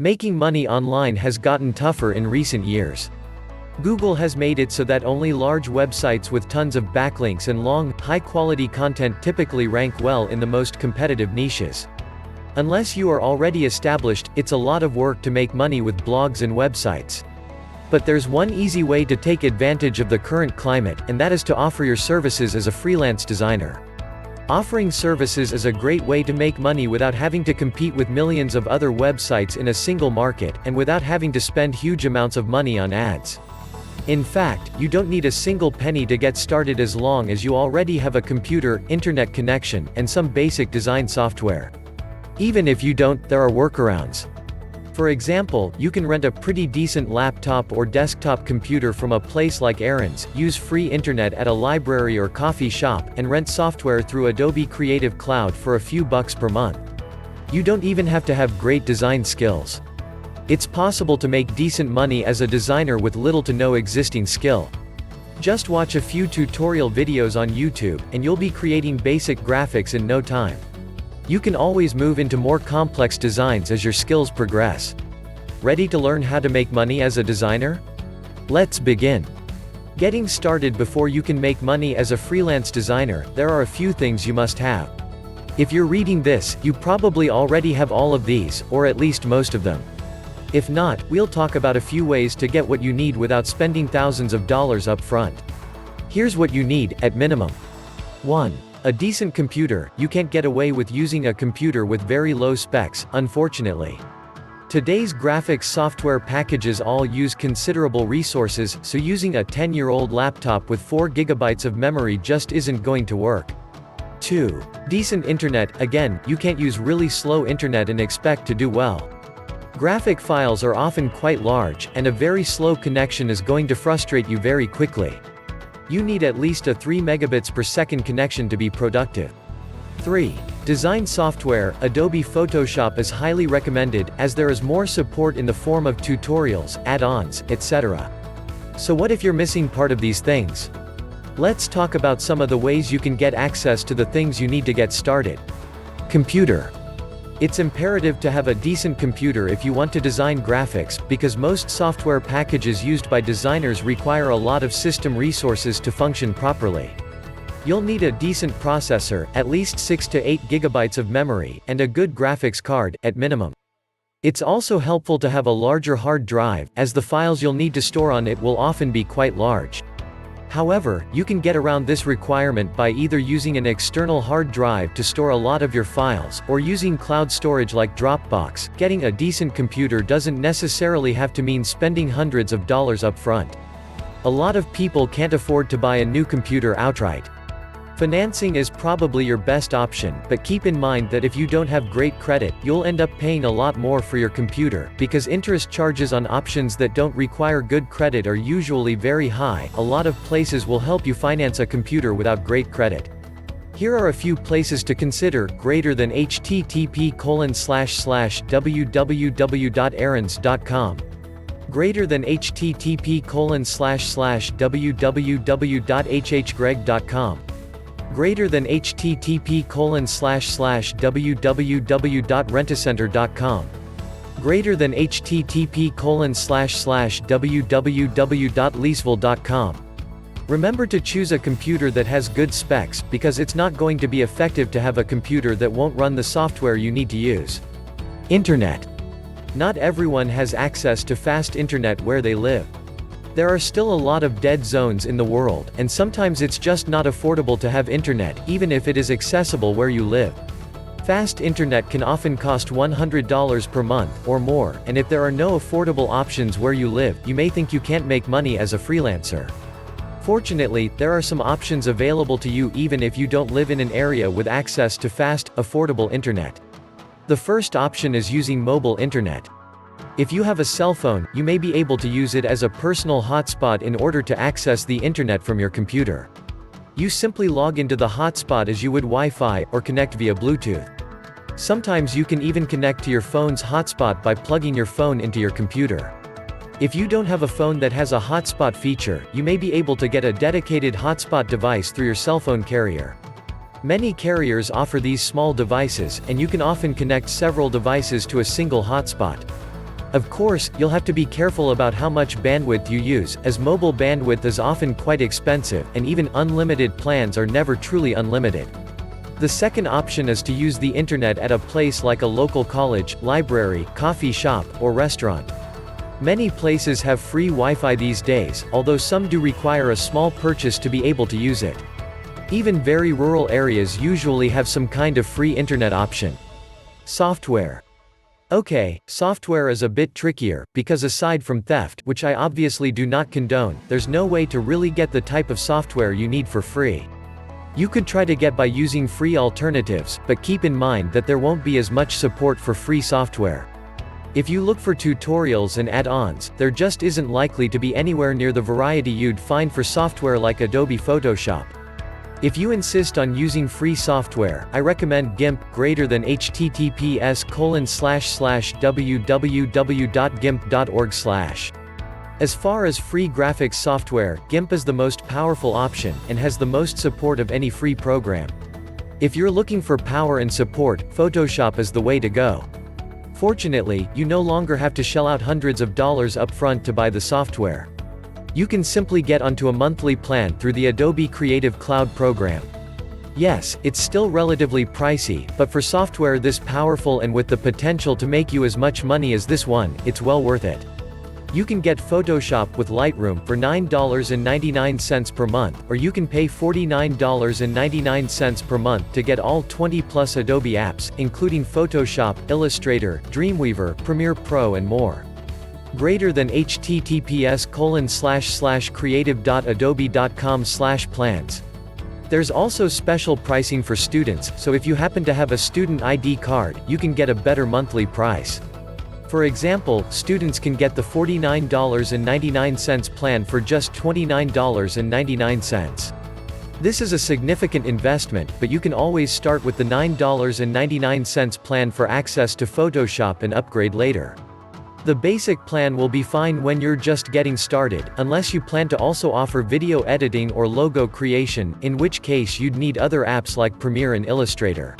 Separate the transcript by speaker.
Speaker 1: Making money online has gotten tougher in recent years. Google has made it so that only large websites with tons of backlinks and long, high-quality content typically rank well in the most competitive niches. Unless you are already established, it's a lot of work to make money with blogs and websites. But there's one easy way to take advantage of the current climate, and that is to offer your services as a freelance designer. Offering services is a great way to make money without having to compete with millions of other websites in a single market, and without having to spend huge amounts of money on ads. In fact, you don't need a single penny to get started as long as you already have a computer, internet connection, and some basic design software. Even if you don't, there are workarounds. For example, you can rent a pretty decent laptop or desktop computer from a place like Aaron's, use free internet at a library or coffee shop, and rent software through Adobe Creative Cloud for a few bucks per month. You don't even have to have great design skills. It's possible to make decent money as a designer with little to no existing skill. Just watch a few tutorial videos on YouTube, and you'll be creating basic graphics in no time. You can always move into more complex designs as your skills progress. Ready to learn how to make money as a designer? Let's begin. Getting started before you can make money as a freelance designer, there are a few things you must have. If you're reading this, you probably already have all of these, or at least most of them. If not, we'll talk about a few ways to get what you need without spending thousands of dollars up front. Here's what you need, at minimum. 1. A decent computer. You can't get away with using a computer with very low specs, unfortunately. Today's graphics software packages all use considerable resources, so using a 10-year-old laptop with 4 GB of memory just isn't going to work. 2. Decent internet. Again, you can't use really slow internet and expect to do well. Graphic files are often quite large, and a very slow connection is going to frustrate you very quickly. You need at least a 3 megabits per second connection to be productive. 3. Design software. Adobe Photoshop is highly recommended, as there is more support in the form of tutorials, add-ons, etc. So what if you're missing part of these things? Let's talk about some of the ways you can get access to the things you need to get started. Computer. It's imperative to have a decent computer if you want to design graphics, because most software packages used by designers require a lot of system resources to function properly. You'll need a decent processor, at least 6 to 8 gigabytes of memory, and a good graphics card, at minimum. It's also helpful to have a larger hard drive, as the files you'll need to store on it will often be quite large. However, you can get around this requirement by either using an external hard drive to store a lot of your files, or using cloud storage like Dropbox. Getting a decent computer doesn't necessarily have to mean spending hundreds of dollars up front. A lot of people can't afford to buy a new computer outright. Financing is probably your best option, but keep in mind that if you don't have great credit, you'll end up paying a lot more for your computer, because interest charges on options that don't require good credit are usually very high. A lot of places will help you finance a computer without great credit. Here are a few places to consider: greater than http://www.aarons.com, greater than http://www.hhgreg.com, greater than http://www.rentacenter.com, greater than http://www.leaseville.com. Remember to choose a computer that has good specs, because it's not going to be effective to have a computer that won't run the software you need to use. Internet. Not everyone has access to fast internet where they live. There are still a lot of dead zones in the world, and sometimes it's just not affordable to have internet, even if it is accessible where you live. Fast internet can often cost $100 per month, or more, and if there are no affordable options where you live, you may think you can't make money as a freelancer. Fortunately, there are some options available to you even if you don't live in an area with access to fast, affordable internet. The first option is using mobile internet. If you have a cell phone, you may be able to use it as a personal hotspot in order to access the internet from your computer. You simply log into the hotspot as you would Wi-Fi, or connect via Bluetooth. Sometimes you can even connect to your phone's hotspot by plugging your phone into your computer. If you don't have a phone that has a hotspot feature, you may be able to get a dedicated hotspot device through your cell phone carrier. Many carriers offer these small devices, and you can often connect several devices to a single hotspot. Of course, you'll have to be careful about how much bandwidth you use, as mobile bandwidth is often quite expensive, and even unlimited plans are never truly unlimited. The second option is to use the internet at a place like a local college, library, coffee shop, or restaurant. Many places have free Wi-Fi these days, although some do require a small purchase to be able to use it. Even very rural areas usually have some kind of free internet option. Software. Okay, software is a bit trickier, because aside from theft, which I obviously do not condone, there's no way to really get the type of software you need for free. You could try to get by using free alternatives, but keep in mind that there won't be as much support for free software. If you look for tutorials and add-ons, there just isn't likely to be anywhere near the variety you'd find for software like Adobe Photoshop. If you insist on using free software, I recommend GIMP, greater than https://www.gimp.org/. As far as free graphics software, GIMP is the most powerful option, and has the most support of any free program. If you're looking for power and support, Photoshop is the way to go. Fortunately, you no longer have to shell out hundreds of dollars upfront to buy the software. You can simply get onto a monthly plan through the Adobe Creative Cloud program. Yes, it's still relatively pricey, but for software this powerful and with the potential to make you as much money as this one, it's well worth it. You can get Photoshop with Lightroom for $9.99 per month, or you can pay $49.99 per month to get all 20+ Adobe apps, including Photoshop, Illustrator, Dreamweaver, Premiere Pro and more. Greater than https://creative.adobe.com/plans. There's also special pricing for students, so if you happen to have a student ID card, you can get a better monthly price. For example, students can get the $49.99 plan for just $29.99. This is a significant investment, but you can always start with the $9.99 plan for access to Photoshop and upgrade later. The basic plan will be fine when you're just getting started, unless you plan to also offer video editing or logo creation, in which case you'd need other apps like Premiere and Illustrator.